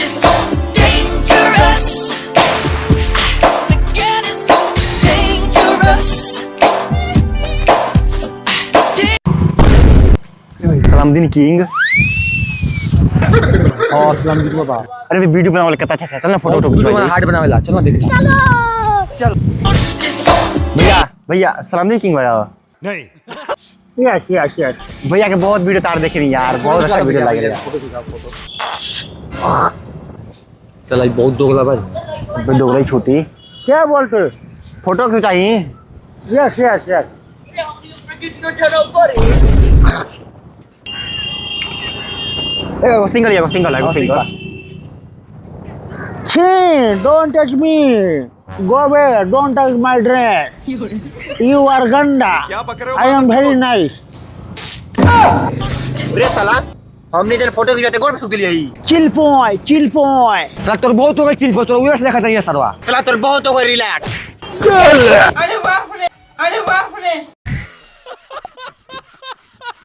is so dangerous. The cat is so dangerous. सलामदीन king. हाँ सलाम जी बाबा। अरे वीडियो बनाने वाला कहता था चल ना फोटो वीडियो बना हार्ड बनावेला चलो ना देख। चल भैया भैया सलामदीन किंग भैया यस यस यस। भैया के बहुत वीडियो तार देखे नहीं यार, बहुत अच्छा वीडियो लग रहा है। चल बहुत दोगला भाई। दोगलाई छोटी क्या बोलते? फोटो क्यों चाहिए? Yes yes yes. सिंगल है सिंगल है सिंगल। छी don't touch me. Go away. Don't touch my dress. You are ganda. I am very nice. अरे साला हमने जन फोटो खिंचवाते गोड़ पे लिए ही। Chill boy. चल तोर बहुत हो गई चिल बोल तोर उस लेखा तरिया सरवा। चला तोर बहुत हो गई रिलैक्स। अरे बाप रे, अरे बाप रे।